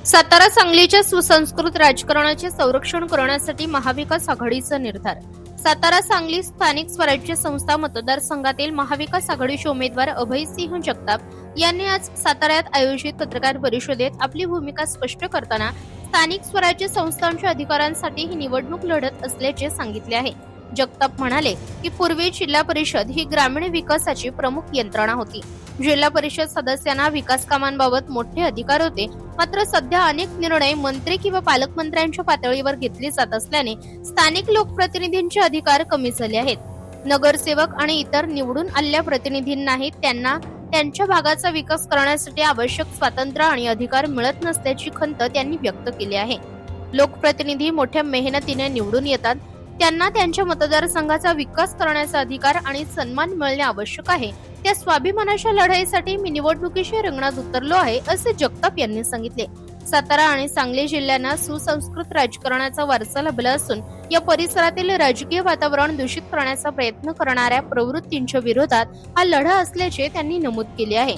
सातारा सांगलीच्या सुसंस्कृत राजकारणाचे संरक्षण करण्यासाठी महाविकास आघाडीचा निर्धार। सातारा सांगली स्थानिक स्वराज्य संस्था मतदारसंघातील महाविकास आघाडीचे उमेदवार अभयसिंह जगताप यांनी आज साताऱ्यात आयोजित पत्रकार परिषदेत आपली भूमिका स्पष्ट करताना स्थानिक स्वराज्य संस्थांच्या अधिकारांसाठी ही निवडणूक लढत असल्याचे सांगितले आहे। जगताप म्हणाले की पूर्वी जिल्हा परिषद ही ग्रामीण विकासाची प्रमुख यंत्रणा होती। जिल्हा परिषद सदस्यांना विकास कामांबाबत मोठे अधिकार होते, मात्र सध्या अनेक निर्णय मंत्री किंवा पालकमंत्र्यांच्या पातळीवर घेतले जात असल्याने स्थानिक लोकप्रतिनिधींचे अधिकार कमी झाले आहेत। नगरसेवक आणि इतर निवडून आलेल्या प्रतिनिधींनाही त्यांना त्यांच्या भागाचा विकास करण्यासाठी आवश्यक स्वातंत्र्य आणि अधिकार मिळत नसल्याची खंत त्यांनी व्यक्त केली आहे। लोकप्रतिनिधी मोठ्या मेहनतीने निवडून येतात, त्यांना त्यांच्या मतदारसंघाचा विकास करण्याचा अधिकार आणि सन्मान मिळणे आवश्यक आहे। त्या स्वाभिमानाच्या लढाईसाठी मी निवडणुकीच्या रिंगणात उतरलो आहे, असे जगताप यांनी सांगितले। सातारा आणि सांगली जिल्ह्यांना सुसंस्कृत राजकारणाचा वारसा लाभला असून या परिसरातील राजकीय वातावरण दूषित करण्याचा प्रयत्न करणाऱ्या प्रवृत्तींच्या विरोधात हा लढा असल्याचे त्यांनी नमूद केले आहे।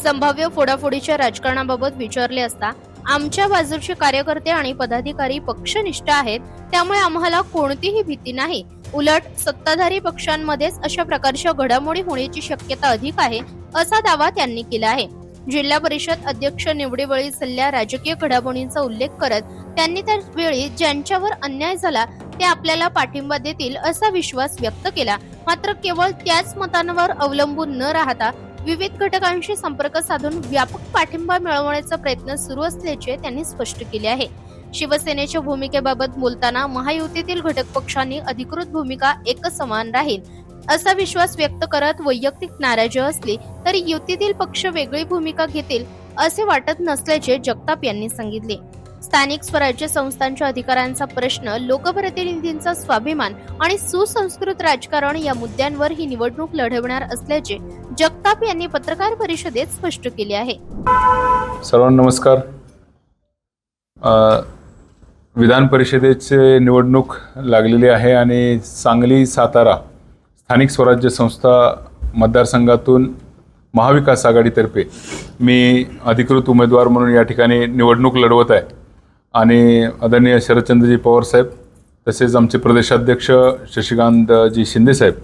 संभाव्य फोडाफोडीच्या राजकारणाबाबत विचारले असता आमच्या बाजूचे कार्यकर्ते आणि पदाधिकारी पक्षनिष्ठ आहेत, त्यामुळे आम्हाला कोणतीही भीती नाही। उलट सत्ताधारी पक्षांमध्येच अशा प्रकारच्या घडामोडी होण्याची शक्यता अधिक आहे, असा दावा त्यांनी केला आहे। जिल्हा परिषद अध्यक्ष निवडीवेळी झालेल्या राजकीय घडामोडींचा उल्लेख करत त्यांनी त्यावेळी ज्यांच्यावर अन्याय झाला ते आपल्याला पाठिंबा देतील असा विश्वास व्यक्त केला। मात्र केवळ त्याच मतांवर अवलंबून न राहता विविध घटकांशी संपर्क साधून व्यापक पाठिंबा मिळवण्याचा प्रयत्न सुरू असल्याचे त्यांनी स्पष्ट केले आहे। शिवसेनेच्या भूमिकेबाबत बोलताना महायुतीतील घटक पक्षांनी अधिकृत भूमिका एकसमान राहील असा विश्वास व्यक्त करत वैयक्तिक नाराजी असली तरी युतीतील पक्ष वेगळी भूमिका घेतील असे वाटत नसल्याचे जगताप यांनी सांगितले। स्थानिक स्वराज्य संस्थांच्या अधिकारांचा प्रश्न, लोकप्रतिनिधींचा स्वाभिमान आणि सुसंस्कृत राजकारण या मुद्द्यांवर ही निवडणूक लढवणार असल्याचे जगताप यांनी पत्रकार परिषदेत स्पष्ट केले आहे। सर्वांना नमस्कार। विधान परिषदेचे निवडणूक लागलेली आहे आणि सांगली सातारा स्थानिक स्वराज्य संस्था मतदारसंघातून महाविकास आघाडीतर्फे मी अधिकृत उमेदवार म्हणून या ठिकाणी निवडणूक लढवत आहे आणि आदरणीय शरदचंद्रजी पवार साहेब, तसेच आमचे प्रदेशाध्यक्ष शशिकांतजी शिंदे साहेब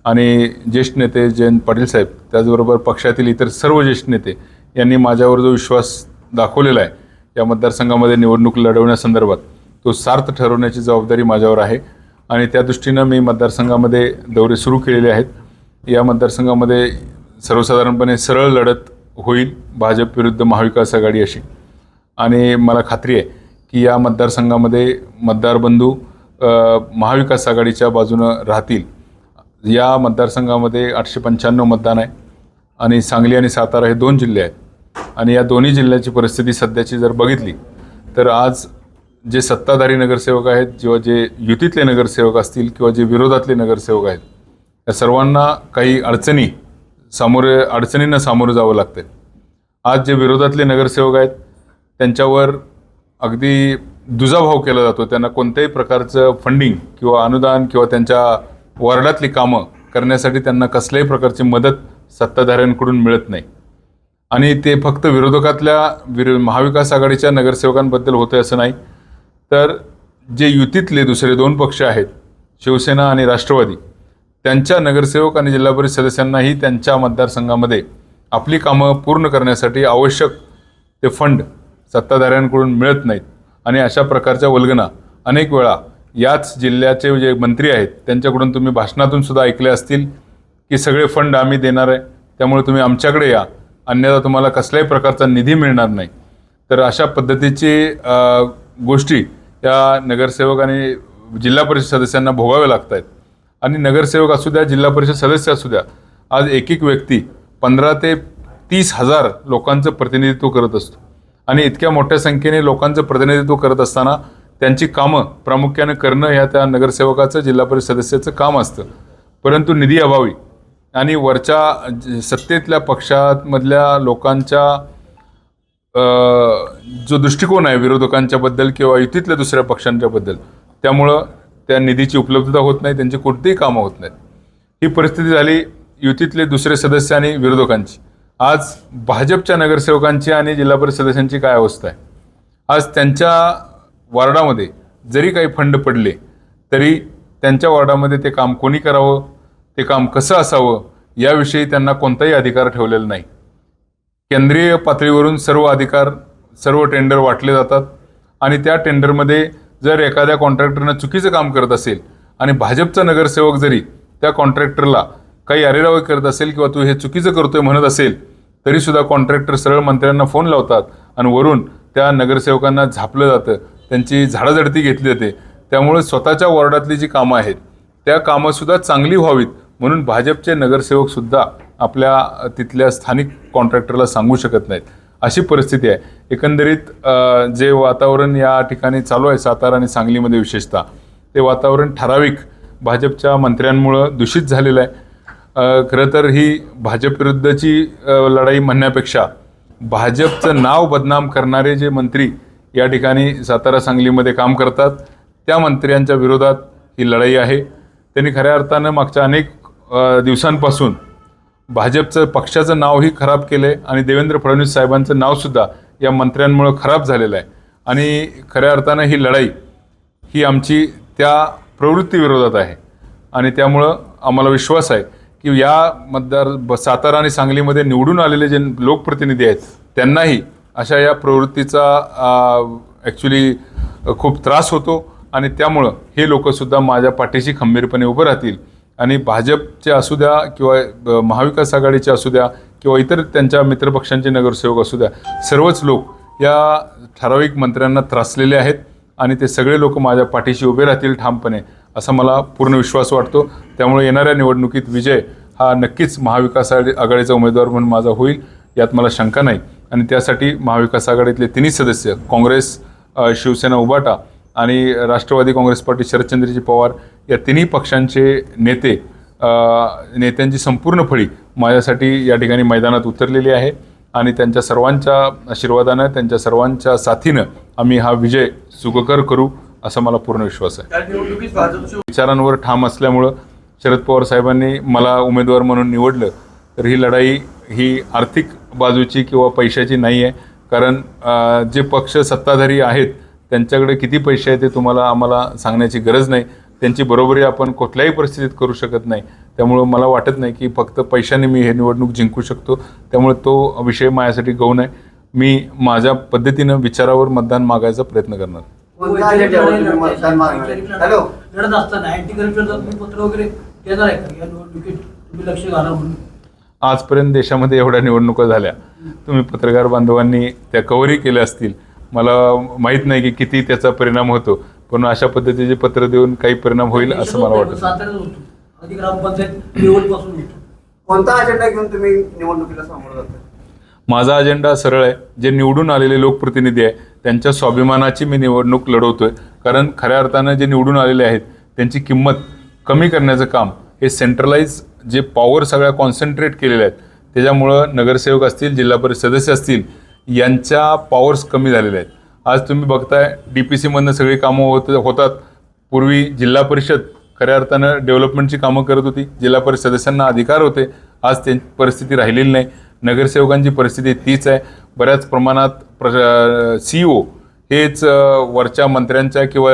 आणि ज्येष्ठ नेते जयंत पाटील साहेब, त्याचबरोबर पक्षातील इतर सर्व ज्येष्ठ नेते यांनी माझ्यावर जो विश्वास दाखवलेला आहे या मतदारसंघामध्ये निवडणूक लढवण्यासंदर्भात, तो सार्थ ठरवण्याची जबाबदारी माझ्यावर आहे आणि त्या दृष्टीनं मी मतदारसंघामध्ये दौरे सुरू केलेले आहेत। या मतदारसंघामध्ये सर्वसाधारणपणे सरळ लढत होईल, भाजप विरुद्ध महाविकास आघाडी अशी, आणि मला खात्री आहे की या मतदारसंघामध्ये मतदार बंधू महाविकास आघाडीच्या बाजूनं राहतील। या मतदारसंघामध्ये 895 मतदान आहे आणि सांगली आणि सातारा हे दोन जिल्हे आहेत आणि या दोन्ही जिल्ह्याची परिस्थिती सध्याची जर बघितली तर आज जे सत्ताधारी नगरसेवक आहेत किंवा जे युतीतले नगरसेवक असतील किंवा जे विरोधातले नगरसेवक आहेत, या सर्वांना काही अडचणींना सामोरं जावं लागतं। आज जे विरोधातले नगरसेवक आहेत त्यांच्यावर अगदी दुजाभाव केला जातो, त्यांना कोणत्याही प्रकारचं फंडिंग किंवा अनुदान किंवा त्यांच्या वॉर्डातली कामं करण्यासाठी त्यांना कसल्याही प्रकारची मदत सत्ताधाऱ्यांकडून मिळत नाही आणि ते फक्त विरोधकातल्या महाविकास आघाडीच्या नगरसेवकांबद्दल होते असं नाही, तर जे युतीतले दुसरे दोन पक्ष आहेत, शिवसेना आणि राष्ट्रवादी, त्यांच्या नगरसेवक आणि जिल्हा परिषद सदस्यांनाही त्यांच्या मतदारसंघामध्ये आपली कामं पूर्ण करण्यासाठी आवश्यक ते फंड सत्ताधाऱ्यांकडून मिळत नाहीत आणि अशा प्रकारच्या वल्गना अनेक वेळा याच जिल्ह्याचे जे मंत्री आहेत त्यांच्याकडून तुम्ही भाषणातून सुद्धा ऐकले असतील की सगळे फंड आम्ही देणार आहे, त्यामुळे तुम्ही आमच्याकडे या, अन्यथा तुम्हाला कसल्याही प्रकारचा निधी मिळणार नाही। तर अशा पद्धतीची गोष्टी या नगरसेवक आणि जिल्हा परिषद सदस्यांना भोगाव्या लागत आहेत आणि नगरसेवक असू द्या, जिल्हा परिषद सदस्य असू द्या, आज एक व्यक्ती 15 ते 30 हजार लोकांचं प्रतिनिधित्व करत असतो आणि इतक्या मोठ्या संख्येने लोकांचं प्रतिनिधित्व करत असताना त्यांची कामं प्रामुख्याने करणं ह्या त्या नगरसेवकाचं, जिल्हा परिषद सदस्याचं काम असतं, परंतु निधी अभावी आणि वरच्या सत्तेतल्या पक्षामधल्या लोकांच्या जो दृष्टिकोन आहे विरोधकांच्याबद्दल किंवा युतीतल्या दुसऱ्या पक्षांच्याबद्दल, त्यामुळं त्या निधीची उपलब्धता होत नाही, त्यांची कोणतीही कामं होत नाहीत। ही परिस्थिती झाली युतीतले दुसरे सदस्य आणि विरोधकांची आज भाजपच्या नगरसेवकांची आणि जिल्हा परिषद सदस्यांची काय अवस्था आहे? आज त्यांच्या वॉर्डामध्ये जरी काही फंड पडले तरी त्यांच्या वॉर्डामध्ये ते काम कोणी करावं, ते काम कसं असावं याविषयी त्यांना कोणताही अधिकार ठेवलेला नाही. केंद्रीय पातळीवरून सर्व अधिकार, सर्व टेंडर वाटले जातात आणि त्या टेंडरमध्ये जर एखाद्या कॉन्ट्रॅक्टरनं चुकीचं काम करत असेल आणि भाजपचा नगरसेवक जरी त्या कॉन्ट्रॅक्टरला काही अरेरावी करत असेल किंवा तू हे चुकीचं करतोय म्हणत असेल तरीसुद्धा कॉन्ट्रॅक्टर सरळ मंत्र्यांना फोन लावतात आणि वरून त्या नगरसेवकांना झापलं जातं, त्यांची झाडाझडती घेतली जाते. त्यामुळे स्वतःच्या वॉर्डातली जी कामं आहेत त्या कामंसुद्धा चांगली व्हावीत म्हणून भाजपचे नगरसेवकसुद्धा आपल्या तिथल्या स्थानिक कॉन्ट्रॅक्टरला सांगू शकत नाहीत. अशी परिस्थिती आहे. एकंदरीत जे वातावरण या ठिकाणी चालू आहे सातारा आणि सांगलीमध्ये विशेषतः, ते वातावरण ठराविक भाजपच्या मंत्र्यांमुळं दूषित झालेलं आहे. खरं तर ही भाजप विरुद्धची लढाई म्हणण्यापेक्षा भाजपचं नाव बदनाम करणारे जे मंत्री या ठिकाणी सातारा सांगलीमध्ये काम करतात त्या मंत्र्यांच्या विरोधात ही लढाई आहे. त्यांनी खऱ्या अर्थानं मागच्या अनेक दिवसांपासून भाजपचं पक्षाचं नावही खराब केलं आहे आणि देवेंद्र फडणवीस साहेबांचं नावसुद्धा या मंत्र्यांमुळं खराब झालेलं आहे. आणि खऱ्या अर्थानं ही लढाई ही आमची त्या प्रवृत्तीविरोधात आहे आणि त्यामुळं आम्हाला विश्वास आहे की या सातारा आणि सांगलीमध्ये निवडून आलेले जे लोकप्रतिनिधी आहेत त्यांनाही अशा या प्रवृत्तीचा ॲक्च्युली खूप त्रास होतो आणि त्यामुळं हे लोकसुद्धा माझ्या पाठीशी खंबीरपणे उभं राहतील आणि भाजपचे असू द्या किंवा महाविकास आघाडीचे असू द्या किंवा इतर त्यांच्या मित्रपक्षांचे नगरसेवक असू द्या, सर्वच लोक या ठराविक मंत्र्यांना त्रासलेले आहेत आणि ते सगळे लोक माझ्या पाठीशी उभे राहतील ठामपणे असा मला पूर्ण विश्वास वाटतो. त्यामुळे येणाऱ्या निवडणुकीत विजय हा नक्कीच महाविकास आघाडीचा उमेदवार म्हणून माझा होईल यात मला शंका नाही. आणि त्यासाठी महाविकास आघाडीतले तिन्ही सदस्य काँग्रेस, शिवसेना, उबाटा आणि राष्ट्रवादी काँग्रेस पार्टी शरदचंद्रजी पवार या तिन्ही पक्षांचे नेत्यांची संपूर्ण फळी माझ्यासाठी या ठिकाणी मैदानात उतरलेली आहे आणि त्यांच्या सर्वांच्या आशीर्वादानं, त्यांच्या सर्वांच्या साथीनं आम्ही हा विजय सुखकर करू असा मला पूर्ण विश्वास आहे. विचारांवर ठाम असल्यामुळं शरद पवार साहेबांनी मला उमेदवार म्हणून निवडलं तर ही लढाई ही आर्थिक बाजूची किंवा पैशाची नाही आहे. कारण जे पक्ष सत्ताधारी आहेत त्यांच्याकडे किती पैसे आहेत ते आम्हाला सांगण्याची गरज नाही. त्यांची बरोबरी आपण कुठल्याही परिस्थितीत करू शकत नाही. त्यामुळं मला वाटत नाही की फक्त पैशाने मी हे निवडणूक जिंकू शकतो. त्यामुळे तो विषय माझ्यासाठी गौण आहे. मी माझ्या पद्धतीनं विचारावर मतदान मागायचा प्रयत्न करणार. आजपर्यंत देशामध्ये एवढ्या निवडणुका झाल्या, तुम्ही पत्रकार बांधवांनी त्या कव्हरही केल्या असतील. मला माहीत नाही की किती त्याचा परिणाम होतो, पण अशा पद्धतीचे पत्र देऊन काही परिणाम होईल असं मला वाटतं. कोणता अजेंडा घेऊन तुम्ही निवडणुकीला सामोरं जाता? माझा अजेंडा सरळ आहे. जे निवडून आलेले लोकप्रतिनिधी आहे त्यांच्या स्वाभिमानाची मी निवडणूक लढवतोय. कारण खऱ्या अर्थानं जे निवडून आलेले आहेत त्यांची किंमत कमी करण्याचं काम हे सेंट्रलाइज जे पॉवर सगळ्या कॉन्सन्ट्रेट केलेल्या आहेत त्याच्यामुळं नगरसेवक असतील, जिल्हा परिषद सदस्य असतील यांच्या पॉवर्स कमी झालेल्या आहेत. आज तुम्ही बघताय DPCमधनं सगळी कामं होतात. पूर्वी जिल्हा परिषद खऱ्या अर्थानं डेव्हलपमेंटची कामं करत होती, जिल्हा परिषद सदस्यांना अधिकार होते. आज त्यांची परिस्थिती राहिलेली नाही. नगरसेवकांची परिस्थिती तीच आहे. बऱ्याच प्रमाणात CEO हेच वरच्या मंत्र्यांच्या किंवा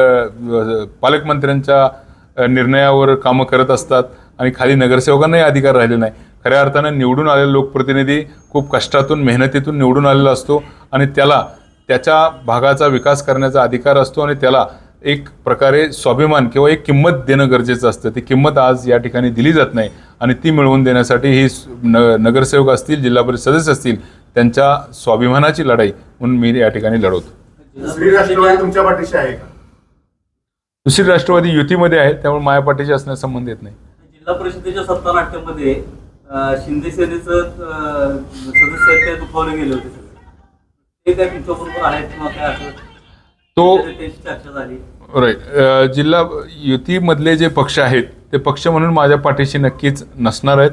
पालकमंत्र्यांच्या निर्णयावर कामं करत असतात आणि खाली नगरसेवकांनाही अधिकार राहिले नाही. खऱ्या अर्थानं निवडून आलेला लोकप्रतिनिधी खूप कष्टातून, मेहनतीतून निवडून आलेला असतो आणि त्याला त्याच्या भागाचा विकास करण्याचा अधिकार असतो आणि त्याला एक प्रकारे स्वाभिमान किंवा एक किंमत देणं गरजेचं असतं. ती किंमत आज या ठिकाणी दिली जात नाही आणि ती मिळवून देण्यासाठी ही नगरसेवक असतील, जिल्हा परिषद सदस्य असतील त्यांच्या स्वाभिमानाची लढाई म्हणून मी या ठिकाणी लढवतो. दुसरी राष्ट्रवादी तुमच्या पाठीशी आहे का? दुसरी राष्ट्रवादी युतीमध्ये आहे, त्यामुळे माझ्या पाठीशी असण्याचा संबंध येत नाही. जिल्हा परिषदेच्या सत्ता नाट्यामध्ये शिंदे सेनेचं सदस्य दुखावले गेले होते. ते काय तुमच्याबरोबर आहेत किंवा काय असं तो चर्चा झाली? राईट. जिल्हा युतीमधले जे पक्ष आहेत ते पक्ष म्हणून माझ्या पाठीशी नक्कीच नसणार आहेत.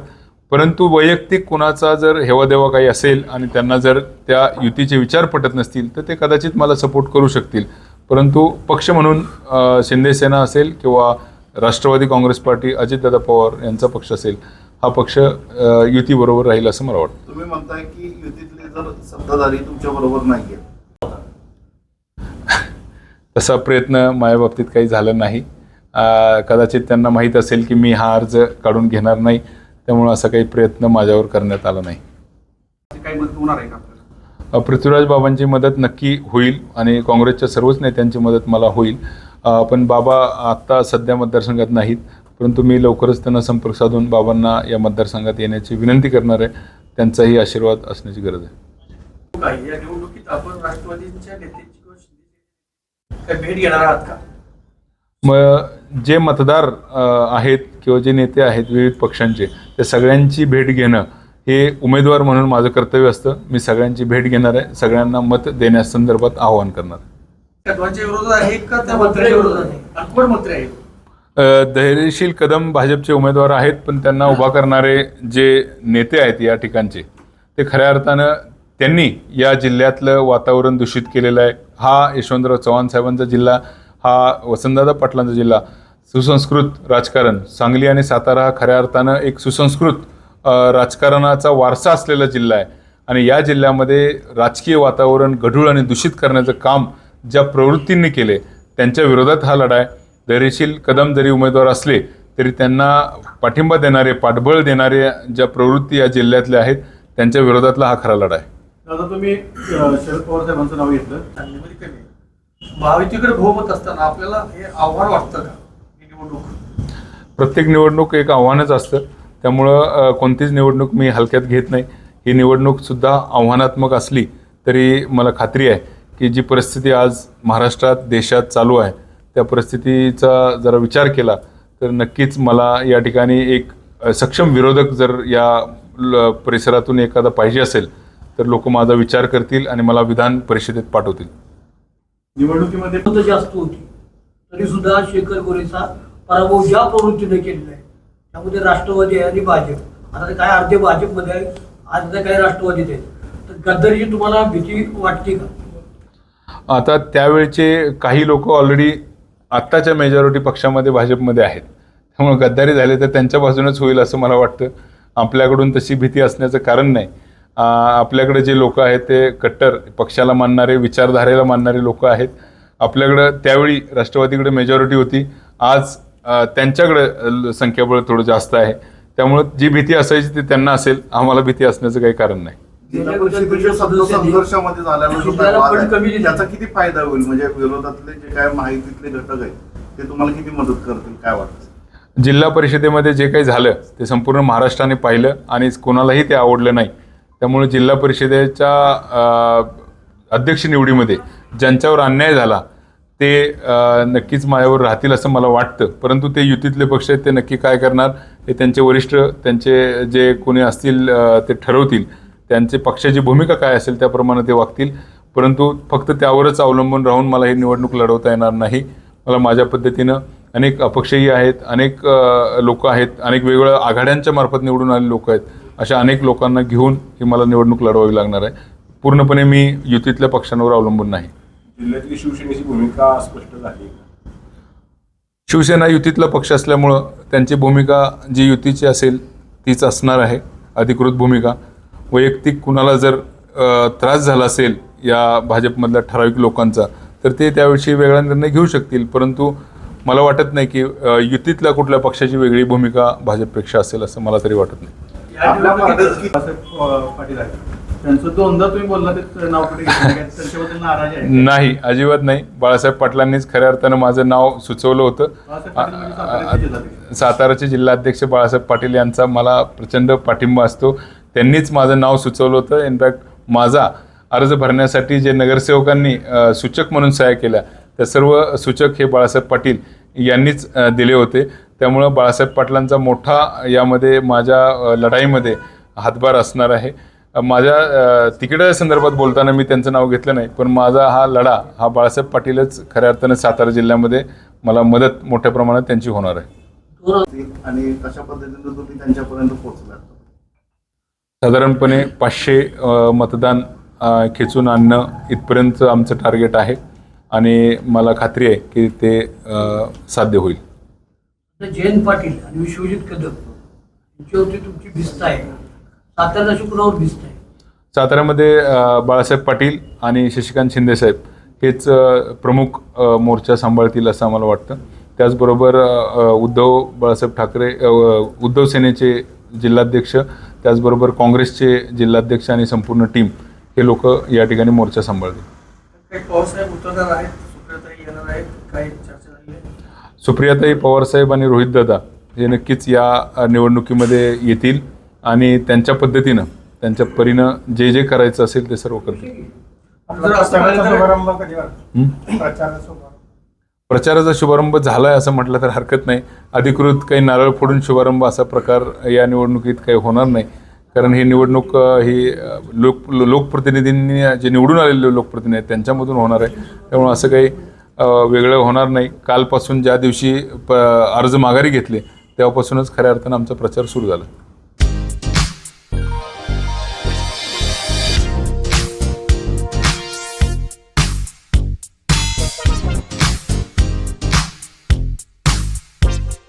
परंतु वैयक्तिक कुणाचा जर हेवादेवा काही असेल आणि त्यांना जर त्या युतीचे विचार पटत नसतील तर ते कदाचित मला सपोर्ट करू शकतील. परंतु पक्ष म्हणून शिंदे सेना असेल किंवा राष्ट्रवादी काँग्रेस पार्टी, अजितदादा पवार यांचा पक्ष असेल, हा पक्ष युतीबरोबर राहील असं मला वाटतं. तुम्ही म्हणताय की युतीतले जर सत्ताधारी तुमच्या बरोबर नाहीये, तसा प्रयत्न माझ्या बाबतीत काही झाला नाही. कदाचित त्यांना माहीत असेल की मी हा अर्ज काढून घेणार नाही, त्यामुळे असा काही प्रयत्न माझ्यावर करण्यात आला नाही. काही मदत होणार आहे का आपल्याला? पृथ्वीराज बाबांची मदत नक्की होईल आणि काँग्रेसच्या सर्वच नेत्यांची मदत मला होईल. पण बाबा आत्ता सध्या मतदारसंघात नाहीत, परंतु मी लवकरच त्यांना संपर्क साधून बाबांना या मतदारसंघात येण्याची विनंती करणार आहे. त्यांचाही आशीर्वाद असण्याची गरज आहे. काही या निवडणुकीत आपण राष्ट्रवादीच्या नेत्यांची किंवा शिंदे काही भेट घेणार आहात का? मग जे मतदार आहेत किंवा जे नेते आहेत विविध पक्षांचे, ते सगळ्यांची भेट घेणं हे उमेदवार म्हणून माझं कर्तव्य असतं. मी सगळ्यांची भेट घेणार आहे, सगळ्यांना मत देण्यासंदर्भात आवाहन करणार आहे. त्या दोनच्या विरोधात आहे का त्या मंत्र्याच्या विरोधात आहे? आणि कोण मंत्री आहे? धैर्यशील कदम भाजपचे उमेदवार आहेत, पण त्यांना उभा करणारे जे नेते आहेत या ठिकाणचे, ते खऱ्या अर्थानं त्यांनी या जिल्ह्यातलं वातावरण दूषित केलेलं आहे. हा यशवंतराव चव्हाण साहेबांचा जिल्हा, हा वसंतदादा पाटलांचा जिल्हा, सुसंस्कृत राजकारण, सांगली आणि सातारा हा खऱ्या अर्थानं एक सुसंस्कृत राजकारणाचा वारसा असलेला जिल्हा आहे. आणि या जिल्ह्यामध्ये राजकीय वातावरण गढूळ आणि दूषित करण्याचं काम ज्या प्रवृत्तींनी केले, त्यांच्या विरोधात हा लढा आहे. धैर्यशील कदम जरी उमेदवार असले तरी त्यांना पाठिंबा देणारे, पाठबळ देणारे ज्या प्रवृत्ती या जिल्ह्यातल्या आहेत, त्यांच्या विरोधातला हा खरा लढा आहे. दादा, तुम्ही शरद पवार साहेबांचं नाव घेतलं, सांगलीमध्ये कमी महायुतीकडे बहुमत असताना आपल्याला हे आव्हान वाटतं का ही निवडणूक? प्रत्येक निवडणूक एक आव्हानच असतं, त्यामुळं कोणतीच निवडणूक मी हलक्यात घेत नाही. ही निवडणूकसुद्धा आव्हानात्मक असली तरी मला खात्री आहे की जी परिस्थिती आज महाराष्ट्रात, देशात चालू आहे, त्या परिस्थितीचा जरा विचार केला तर नक्कीच मला या ठिकाणी एक सक्षम विरोधक जर या परिसरातून एखादा पाहिजे असेल तर लोक माझा विचार करतील आणि मला विधान परिषदेत पाठवतील. निवडणुकीमध्ये मतं जास्त होती तरी सुद्धा शेखर गोरेचा पराभव ज्या प्रवृत्तीने केलेला आहे, त्यामध्ये राष्ट्रवादी आहे आणि भाजप. आता ते काय अर्धे भाजपमध्ये आहे, आज ते काही राष्ट्रवादीत आहेत. तर गद्दारीची तुम्हाला भीती वाटते का? आता त्यावेळचे काही लोक ऑलरेडी आत्ताच्या मेजॉरिटी पक्षामध्ये भाजपमध्ये आहेत, त्यामुळे गद्दारी झाले तर त्यांच्यापासूनच होईल असं मला वाटतं. आपल्याकडून तशी भीती असण्याचं कारण नाही. आपल्याकडे जे लोक आहेत ते कट्टर पक्षाला मानणारे, विचारधारेला मानणारे लोक आहेत. आपल्याकडं त्यावेळी राष्ट्रवादीकडे मेजॉरिटी होती, आज त्यांच्याकडे संख्याबळ थोडं जास्त आहे. त्यामुळं जी भीती असायची ती त्यांना असेल, आम्हाला भीती असण्याचं काही कारण नाही. जिल्हा परिषदेच्या संघर्षामध्ये झालेला जो काय वाद आहे, त्याचा किती फायदा होईल? म्हणजे विरोधातले जे काय माहितीतले घटक आहेत ते तुम्हाला किती मदत करतील, काय वाटतं? जिल्हा परिषदेमध्ये जे काही झालं ते संपूर्ण महाराष्ट्राने पाहिलं आणि कोणालाही ते आवडलं नाही. त्यामुळे जिल्हा परिषदेच्या अध्यक्ष निवडीमध्ये ज्यांच्यावर अन्याय झाला ते नक्कीच माझ्यावर राहतील असं मला वाटतं. परंतु ते युतीतले पक्ष आहेत, ते नक्की काय करणार हे त्यांचे वरिष्ठ, त्यांचे जे कोणी असतील ते ठरवतील. त्यांची पक्षाची भूमिका काय असेल त्याप्रमाणे ते वागतील. परंतु फक्त त्यावरच अवलंबून राहून मला ही निवडणूक लढवता येणार नाही. मला माझ्या पद्धतीनं अनेक अपक्षही आहेत, अनेक लोक आहेत, अनेक वेगवेगळ्या आघाड्यांच्या मार्फत निवडून आलेले लोक आहेत. अशा अनेक लोकांना घेऊन ही मला निवडणूक लढवावी लागणार आहे. पूर्णपणे मी युतीतल्या पक्षांवर अवलंबून नाही. जिल्ह्यातली शिवसेनेची भूमिका स्पष्ट झाली. शिवसेना युतीतला पक्ष असल्यामुळं त्यांची भूमिका जी युतीची असेल तीच असणार आहे, अधिकृत भूमिका. वैयक्तिक कुणाला जर त्रास झाला असेल या भाजपमधल्या ठराविक लोकांचा तर ते त्याविषयी वेगळा निर्णय घेऊ शकतील. परंतु मला वाटत नाही की युतीतल्या कुठल्या पक्षाची वेगळी भूमिका भाजपपेक्षा असेल असं मला तरी वाटत नाही. या निवडणुकीत पाटील आहेत, त्यांचं दोनदा तुम्ही बोलला ते नाव कुठे घेतलं, त्यांच्याबद्दल नाराज आहे? नाही, अजिबात नाही. बाळासाहेब पाटलांनीच खऱ्या अर्थानं माझं नाव सुचवलं होतं. साताराचे जिल्हाध्यक्ष बाळासाहेब पाटील यांचा मला प्रचंड पाठिंबा असतो. त्यांनीच माझं नाव सुचवलं होतं. इनफॅक्ट माझा अर्ज भरण्यासाठी जे नगरसेवकांनी सूचक म्हणून सह्या केल्या त्या सर्व सूचक हे बाळासाहेब पाटील यांनीच दिले होते. त्यामुळं बाळासाहेब पाटलांचा मोठा यामध्ये माझ्या लढाईमध्ये हातभार असणार आहे. माझ्या तिकिटाच्या संदर्भात बोलताना मी त्यांचं नाव घेतलं नाही, पण माझा हा लढा हा बाळासाहेब पाटीलच खऱ्या अर्थानं सातारा जिल्ह्यामध्ये मला मदत मोठ्या प्रमाणात त्यांची होणार आहे. आणि कशा पद्धतीने तुम्ही त्यांच्यापर्यंत पोहोचलात? साधारणपणे 500 मतदान खेचून आणणं इथपर्यंत आमचं टार्गेट आहे आणि मला खात्री आहे की ते साध्य होईल. जयंत पाटील आणि विश्वजित कदम यांच्यावरती तुमची भिस्त आहे. साताऱ्यात अशी कुणावर भिस्त आहे? साताऱ्यामध्ये बाळासाहेब पाटील आणि शशिकांत शिंदेसाहेब हेच प्रमुख मोर्चा सांभाळतील असं आम्हाला वाटतं. त्याचबरोबर उद्धव बाळासाहेब ठाकरे उद्धव सेनेचे जिल्हाध्यक्ष, त्याचबरोबर काँग्रेसचे जिल्हाध्यक्ष आणि संपूर्ण टीम हे लोक या ठिकाणी मोर्चा सांभाळतील. काही पवारसाहेब उतरणार आहेत, सुप्रियाताई येणार आहेत, काही चर्चा झाली आहे? सुप्रियाताई पवारसाहेब आणि रोहितदादा हे नक्कीच या निवडणुकीमध्ये येतील आणि त्यांच्या पद्धतीनं त्यांच्या परीनं जे जे करायचं असेल ते सर्व करतील. जर असं झालं तर प्रचाराचा शुभारंभ झालाय असं म्हटलं तर हरकत नाही. अधिकृत काही नारळ फोडून शुभारंभ असा प्रकार या निवडणुकीत काही होणार नाही, कारण ही निवडणूक ही लोकप्रतिनिधींनी जे निवडून आलेले लोकप्रतिनिधी आहेत त्यांच्यामधून होणार आहे. त्यामुळे असं काही वेगळं होणार नाही. कालपासून ज्या दिवशी अर्ज माघारी घेतले तेव्हापासूनच खऱ्या अर्थानं आमचा प्रचार सुरू झाला.